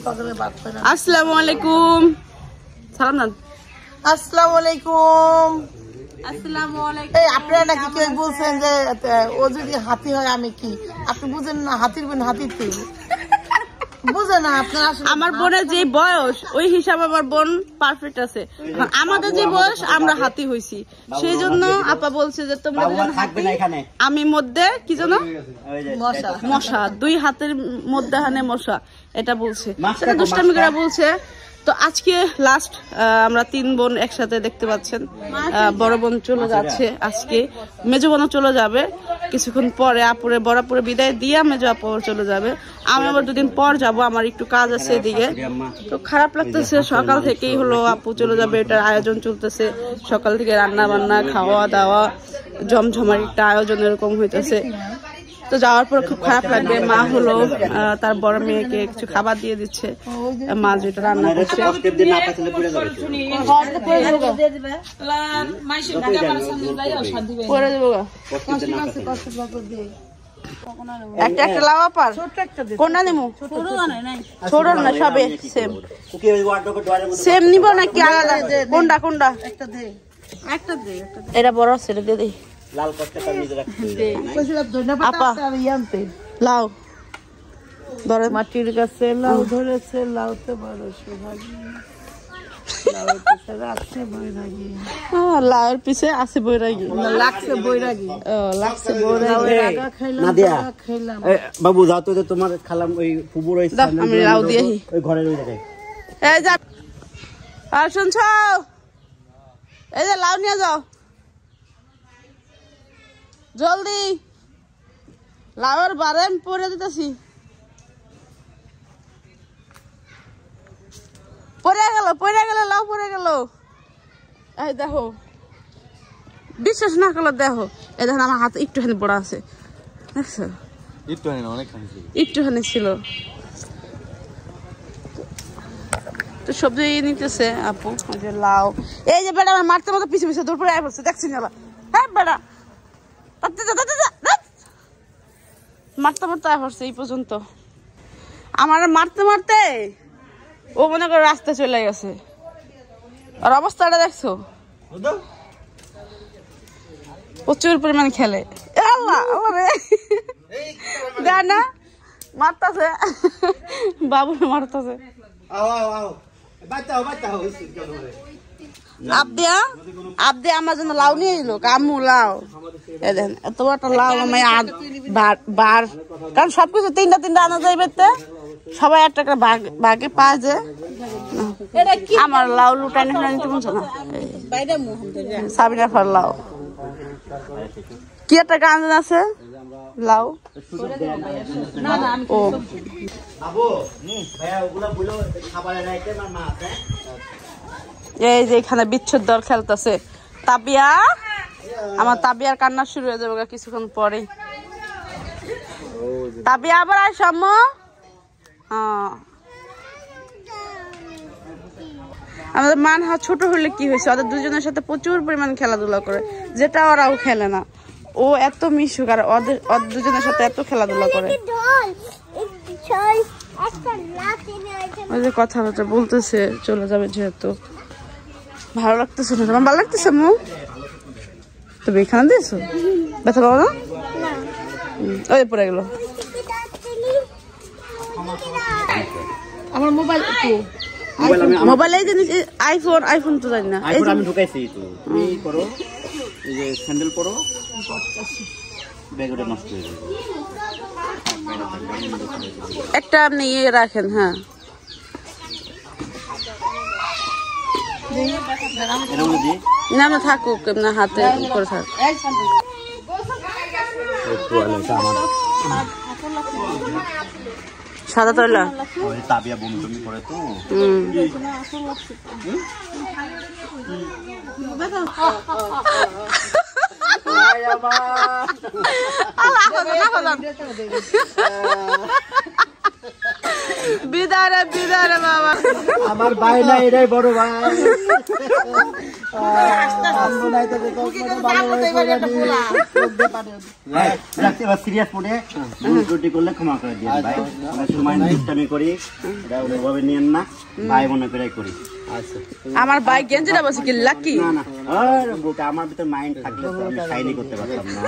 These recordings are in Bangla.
আসসালামু আলাইকুম। সালাম দেন। আসসালামু আলাইকুম। আসসালামু আলাইকুম। এই আপনারা নাকি কেউ বলছেন যে ও যদি হাতি হয় আমি কি? আপনি বুঝেন না, হাতির বোন হাতির তেল বুঝে না আপনার। আমার বোনের যে বয়স ওই হিসাবে আমার বোন পারফেক্ট আছে। আমাদের যে বয়স আমরা হাতি হইছি, সেই জন্য আপা বলছে যে তোমরা আমি মধ্যে কি জানো মশা, দুই হাতের মধ্যে হানে মশা, এটা বলছে, সেটা দুষ্টামি করে বলছে। তো আজকে লাস্ট আমরা 3 বোন একসাথে দেখতে পাচ্ছেন। বড় বোন চলে যাচ্ছে আজকে, মেজো বোনও চলে যাবে কিছুক্ষণ পরে। আপুরে বড়াপুরে বিদায় দিয়ে মেজো আপু চলে যাবে। আমি আবার 2 দিন পর যাব, আমার একটু কাজ আছে এদিকে। তো খারাপ লাগতেছে, সকাল থেকেই হলো আপু চলে যাবে, এটার আয়োজন চলতেছে। সকাল থেকে রান্না বান্না খাওয়া দাওয়া জমজমার একটা আয়োজন এরকম হইতেছে। তো যাওয়ার পর খুব খারাপ লাগবে। মা হলো তার বড় মেয়েকে কিছু খাবার দিয়ে দিচ্ছে, মা যেটা রান্না করছে। একটা একটা লাউ আপার কোনটা নিমু? ছোট না, সবে সেম সেম নিব নাকি আলাদা? কোনটা কোনটা? এটা বড় আছে, এটা দিয়ে দিই। লাউ ধরে মাটির গাছে লাউ ধরেছে, লাউতে বড় সোহাগী, লাউর পিছে আছে বৈরাগী, লাগছে বৈরাগী, লাগছে বৈরাগী। বাবু যাও তো, তোমার খালাম ওই পুকুর আমি লাউ দিয়ে ওই ঘরের ওই জায়গায়। এই যা, আর শুনছ, এই যে লাউ নিয়ে যাও জলদি। লাউয়ের বারে আমি পরে দিতেছি। পরে গেল লাউ পরে গেল। এই দেখো, বিশ্বাস না করলে দেখো, এই দেখো আমার হাতে একটুখানি বড় আছে, দেখছো? একটুখানি ছিল। তো সবজি নিতেছে আপু, ওই যে লাউ। এই যে বেড়া আমার মারতে মতো পিছু পিছু দূর পরে আয় পড়ছে, দেখছি না? হ্যাঁ বেড়া মারতে মারতে আয় পড়ছে এই পর্যন্ত। আমার মারতে মারতে ও মনে করে রাস্তা চলে গেছে। আর অবস্থাটা দেখছো, প্রচুর পরিমাণ খেলে। দেখ না মারতাছে, বাবু মারতাছে। আবদে আমার জন্য লাউ নিয়ে এলো, কামু লাউ। দেখেন এত একটা লাউ আমি বার, কারণ সবকিছু 3টা আনা যাইবে, সবাই একটা একটা ভাগে পায় যে। আমার লাউ লুটানি নিতে বলছো না, সাবিনা ফার লাউ কি একটা গান আছে লাউ। ও এই যে এখানে বিচ্ছেদ দল খেলতেছে। তাবিয়া, আমার তাবিয়ার কান্না শুরু হয়ে যাবে কিছুক্ষণ পরে। তাবিয়া আবার আয় সাম্য। আমাদের মানহা ছোট হলে কি হয়েছে, ওদের দুজনের সাথে প্রচুর পরিমাণ খেলাধুলা করে, যেটা ওরাও খেলে না। ও এত মিশুক, আর ওদের দুজনের সাথে এত খেলাধুলা করে। ওই যে কথাবার্তা বলতেছে, চলে যাবে যেহেতু। ভালো লাগতেছে না? তোমার ভালো লাগতেছে মু? তুমি এখানে দিয়েছো, ব্যথা পাবো না? ওই পড়ে গেল আমার মোবাইল। মোবাইল এই জিনিস, আইফোন তো জানি না। আমি ঢুকাইছি তো, তুমি করো, এই যে স্যান্ডেল পরো, ব্যাগটা নষ্ট হয়ে যাবে। একটা আপনি ইয়ে রাখেন। হ্যাঁ না, না থাকুক না, হাতে করে থাক। সাদা তৈলা তাবিয়া বমি টমি করে তো। বিদারে বিদারে বাবা আমার ভাই না এটাই বড় ভাই সিরিয়াস পড়ে ত্রুটি করলে ক্ষমা করে দিয়ে ভাই সময় আমি করি এটা ওভাবে নিয়েন না ভাই মনে করে করি আমার ভাই গেঞ্জিটা বসে কি লাকি না না আর বুকে আমার ভিতর মাইন্ড থাকলে তো আমি শাইনি করতে পারতাম না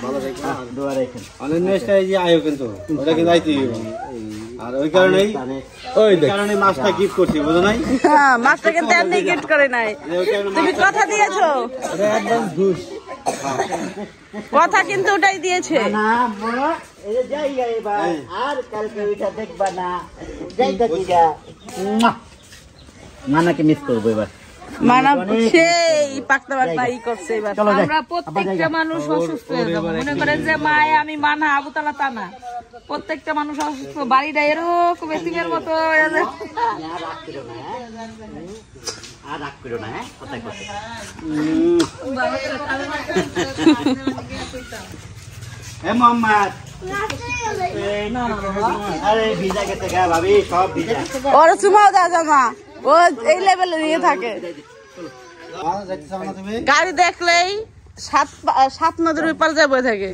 ভালো দেখো দোয়া রাখেন অনেক নেক্সট এই যে আয়ো কিন্তু ওটা কিন্তু আইতি আর ওই কারণেই কারণে মাছটা গিফট করছি বুঝো নাই হ্যাঁ মাছটা কিন্তু এমনি গিফট করে নাই তুমি কথা দিয়েছো এটা অ্যাডভান্স ঘুষ কথা কিন্তু ওটাই দিয়েছে না বড় এই যে যাই এবার আর কালকে ওইটা দেখবা না যাই দেখিগা নানাকে মিস করবো এবার মানা সেই পাকতা পাকতা ই করছে এবার আমরা প্রত্যেকটা মানুষ অসুস্থ হয়ে যাবো মনে করেন যে মায় আমি মানা আবুতালা তা না প্রত্যেকটা মানুষ অসুস্থ বাড়িটা এরকম এতিমের মতো আর রাগ করো না হ্যাঁ কথায় কথা এ মোহাম্মদ আরে ভিজা গেছে গা ভাবি সব ভিজা ওর চুমাও দেওয়া জামা ও এই লেভেলে নিয়ে থাকে গাড়ি দেখলেই সাত নদীর ওপার যায় বয়ে থাকে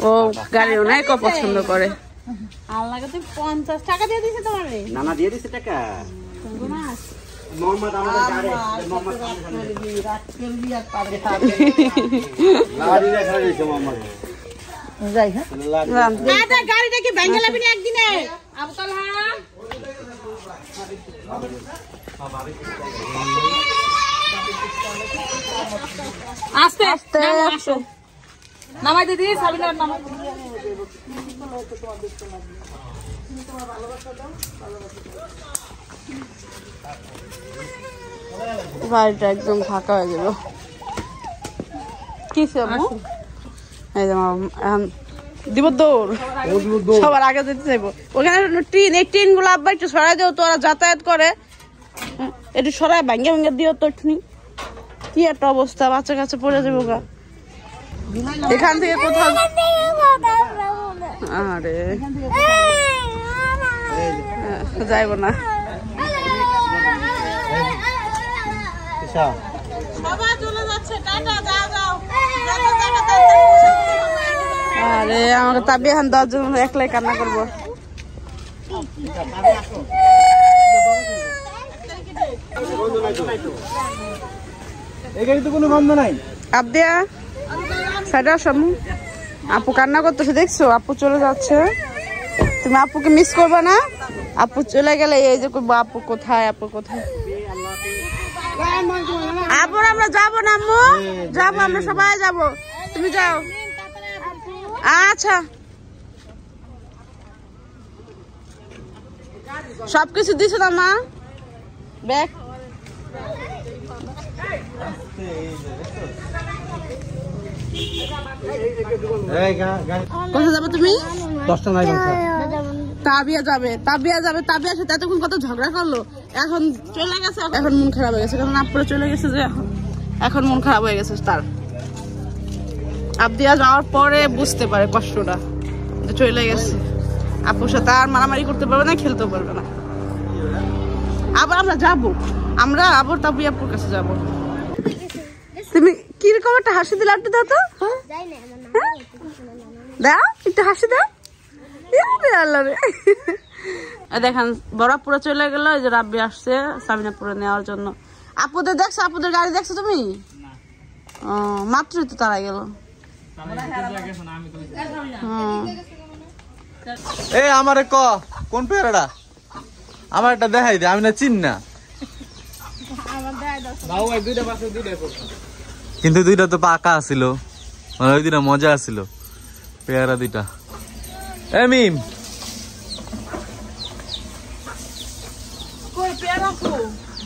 ও গাড়ি অনেক পছন্দ করে আল্লাহকে তুই 50 টাকা দিয়ে দিছে তোমারে নানা দিয়ে দিছে টাকা মোহাম্মদ আমাদের গাড়ি মোহাম্মদ গাড়ি দেখা দিছে মোহাম্মদ যাই হ্যাঁ গাড়িটা কি ভেঙে যাবে না একদিনে আবুতাল হ্যাঁ আস্তে আস্তে আসো নামাই দিদি সাবিনার নামাই বাড়িটা একদম ফাঁকা হয়ে গেল কি এই যে দিব দৌড় সবার আগে যেতে চাইবো ওখানে টিন এই টিন গুলো আব্বা একটু সরাই দিও তো ওরা যাতায়াত করে একটু সরাই ভাঙ্গে ভাঙ্গে দিও তো একটু কি একটা অবস্থা বাচ্চা কাছে পড়ে যাবো গা এখান থেকে কোথাও আরে যাইব না আরে আমাকে তাবি এখন 10 জন একলাই কান্না করবো এখানে তো কোনো বন্ধ নাই আবদিয়া সাইডে আসামু আপু কান্না করতেছে দেখছো আপু চলে যাচ্ছে তুমি আপুকে মিস করবে না আপু চলে গেলে এই যে আপু কোথায় আপু কোথায় আপু আমরা যাবো না আম্মু যাবো আমরা সবাই যাবো তুমি যাও আচ্ছা সবকিছু দিছো না মা ব্যাগ কোথায় যাবে তুমি 10টা নাই তাবিয়া যাবে তাবিয়ার সাথে এতক্ষণ কত ঝগড়া করলো এখন চলে গেছে এখন মন খারাপ হয়ে গেছে কারণ আপুরা চলে গেছে যে এখন মন খারাপ হয়ে গেছে তার আবদিয়া যাওয়ার পরে বুঝতে পারে কষ্টটা যে চলে গেছে আপুর সাথে আর মারামারি করতে পারবে না খেলতে পারবে না আবার আমরা যাবো আমরা আবার তাবিয়া আপুর কাছে যাবো তুমি কিরকম একটা হাসি দিলে একটু দাও তো দাও একটু হাসি দাও দেখেন বরাপুরে চলে গেল এই যে রাব্বি আসছে সাবিনাপুরে নেওয়ার জন্য আপুদের দেখছো আপুদের গাড়ি দেখছো তুমি মাত্রই তো তারা গেল এই আমারে ক কোন পেয়ারাটা আমার একটা দেখাই দে আমি না চিন না কিন্তু দুইটা তো পাকা আছিল মানে ওই দুইটা মজা আছিল পেয়ারা দুইটা এ মিম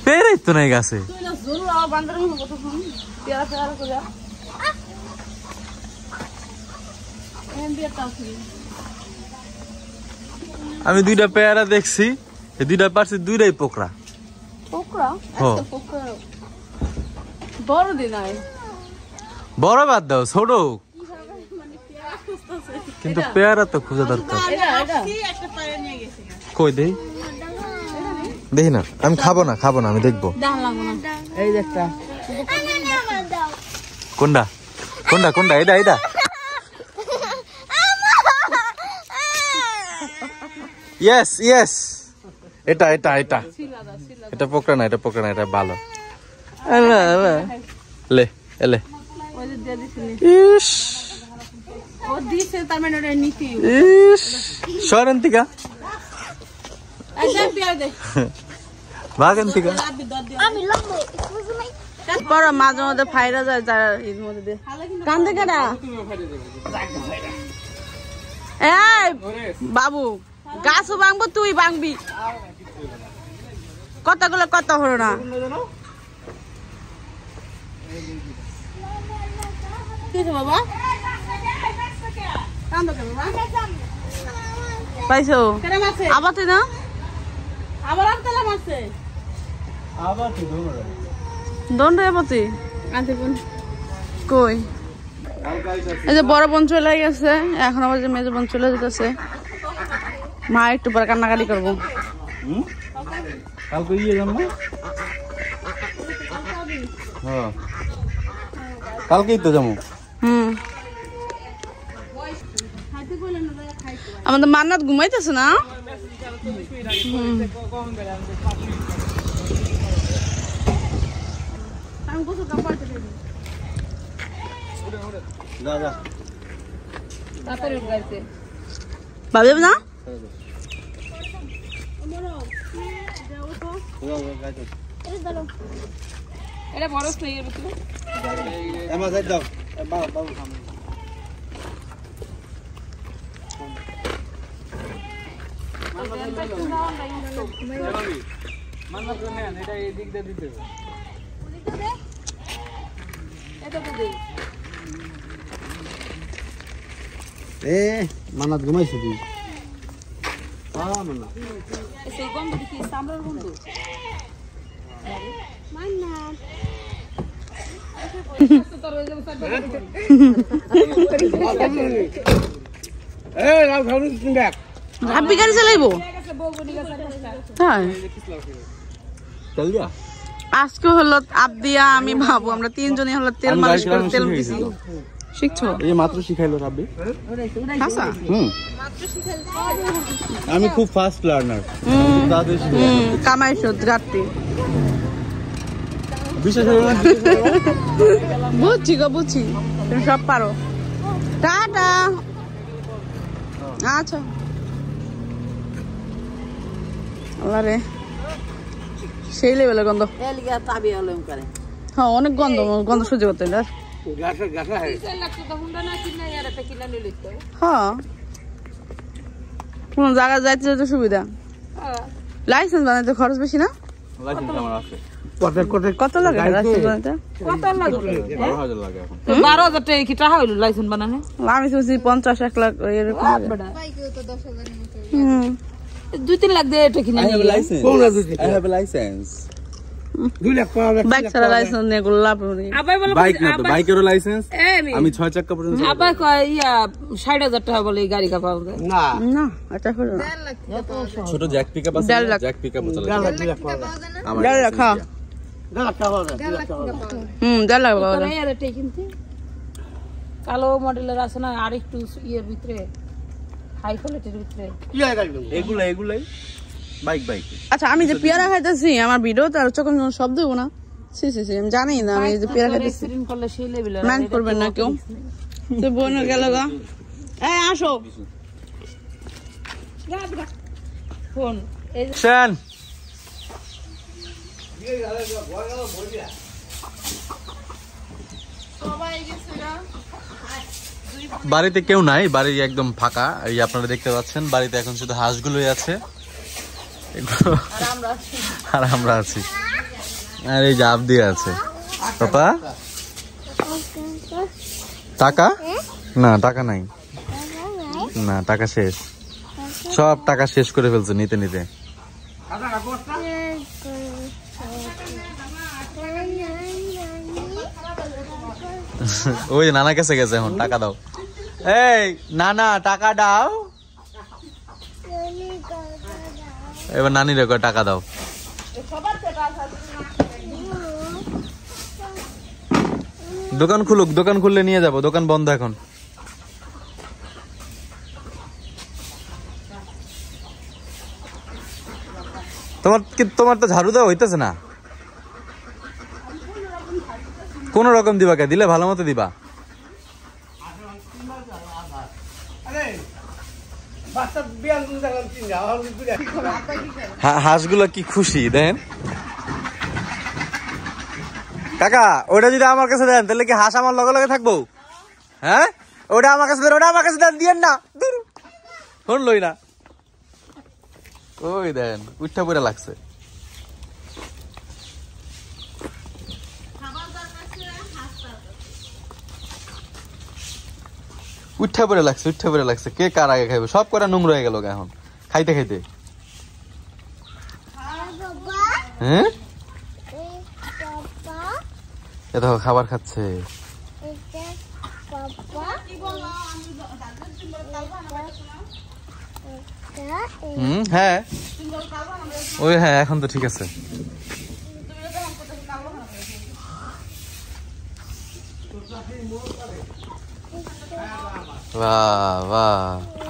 পেয়ারাই তো নাই গাছে আমি দুইটা পেয়ারা দেখছি দুইটা পারছি দুইটাই পোকরা বড় দিন বড় বাদ দাও ছোট কিন্তু পেয়ারা তো খোঁজা দরকার। কই দেই দেখি না, আমি খাবো না আমি দেখবো। এই যে একটা কোনটা কোনটা কোনটা? এটা এটা ইয়েস ইয়েস, এটা এটা এটা এটা পোকরা না, এটা পোকরা না, এটা ভালো। লে এলে ইস ও দিছে তার মানে ওটা নীতি। ইস সরন্তিকা আচ্ছা বিয়া দে ভাগন্তিকা পরে মাঝে মধ্যে ফাইরা যায় যারা এর মধ্যে দিয়ে কান্দে কাটা। এই বাবু গাছও ভাঙবো, তুই ভাঙবি। কথাগুলো কথা হলো না। বাবা পাইছো আবার তুই না আবার দন্ড আবাতি কই? এই যে বড় বোন চলে গেছে, এখন আবার যে মেজো বোন চলে যেতেছে। মা একটু পরে কান্নাকাটি করবো। কালকে ইয়ে যাবো না? হ্যাঁ কালকেই তো যাবো। আমাদের মান্নাত ঘুমাইতেছে না? ভাবি না এটা বড় স্নেহ এমা যাই দাও বাবা বাবা মানাত ঘুমাইছে তুই? সেই গন্ধ দেখি সামরার গন্ধ। রাব্বি গাড়ি চালাইবো? আজকে হলো আবদিয়া আমি ভাবু আমরা তিনজনই হলো তেল মালিশ করে তেল দিছি। শিখছো? এই মাত্র শিখাইলো রাব্বি। আচ্ছা আমি খুব ফাস্ট লার্নার। কামাইছো গাড়ি বিশেষ করে বুঝছি গো বুঝছি, তুমি সব পারো। টাটা। আচ্ছা আরে সেই লেভেলে গন্ধ। হ্যাঁ অনেক গন্ধ, গন্ধ সহ্য করতে না। হ্যাঁ কোন জায়গায় যাইতে যেতে সুবিধা। লাইসেন্স বানাইতে খরচ বেশি না? কত লাগে লাইসেন্স বানাইতে? 12,000 লাগে এখন। 12,000 টাকা কি টাকা হইলো লাইসেন্স বানানো? আমি শুনছি 50-1 লাখ এরকম। হুম 2-3 লাখ দিয়ে এটা কিনে নিয়ে licence. I have a license. 2 lakh পাওয়া বাইক ছাড়া লাইসেন্স নিয়ে গোল্লাপ আবার বলে বাইক না তো, বাইকেরও লাইসেন্স। আমি 6 চাকা পর্যন্ত। আবার কয় ইয়া 60,000 টাকা বলে এই গাড়ি কাপাও যায় না না এটা হলো না। ছোট জ্যাক পিকআপ আছে, 1.5 লাখ। জ্যাক পিকআপ চালাতে। 2 লাখ পাওয়া যায়। আমার 1.5 লাখ। 2 লাখ পাওয়া যায়। 2 লাখ পাওয়া যায়। 1.5 লাখ বাবা। তোরা এর এটা কিনতে কালো মডেলের আছে না আর একটু ইয়ের ভিতরে হাই কোয়ালিটির ভিতরে কি হয় গাড়ি? এগুলাই বাইক বাইক। আচ্ছা আমি যে পেয়ারা খাইতেছি আমার ভিডিওতে আর যখন শব্দ হবো না। সি সি সি আমি জানি না আমি যে পেয়ারা খাইতেছি। এক্সিডেন্ট করলে সেই লেভেলে মাইন্ড করবেন না কেউ। তো বোন গেল গা। এই আসো ফোন এই শান বাড়িতে কেউ নাই, বাড়ি একদম ফাঁকা। এই আপনারা দেখতে পাচ্ছেন বাড়িতে এখন শুধু হাঁসগুলোই আছে আর আমরা আছি। আর এই জাপ দিয়ে আছে পাপা। টাকা না, টাকা নাই না, টাকা শেষ, সব টাকা শেষ করে ফেলছে নিতে নিতে। ওই নানা কাছে গেছে, এখন টাকা দাও। এই না না টাকা দাও, এবার নানির টাকা দাও। দোকান খুলুক, দোকান খুললে নিয়ে যাবো, দোকান বন্ধ এখন। তোমার তো ঝাড়ু দেওয়া হইতেছে না, কোন রকম দিবা কে? দিলে ভালো মতো দিবা। হাঁসগুলো কি খুশি দেখেন। কাকা ওটা যদি আমার কাছে দেন তাহলে কি হাঁস আমার লগে লগে থাকবো? হ্যাঁ ওটা আমার কাছে দেন, ওটা আমার কাছে দেন, দিয়েন না, শুনলই না। ওই দেন উঠা পড়ে লাগছে। উঠা পড়ে লাগছে, উঠা পড়ে লাগছে। কে কার আগে খাইবে? সব কটা নোংরা হয়ে গেল এখন খাইতে খাইতে। হ্যাঁ এ দেখো খাবার খাচ্ছে। হ্যাঁ ওই হ্যাঁ এখন তো ঠিক আছে। বাহ বাহ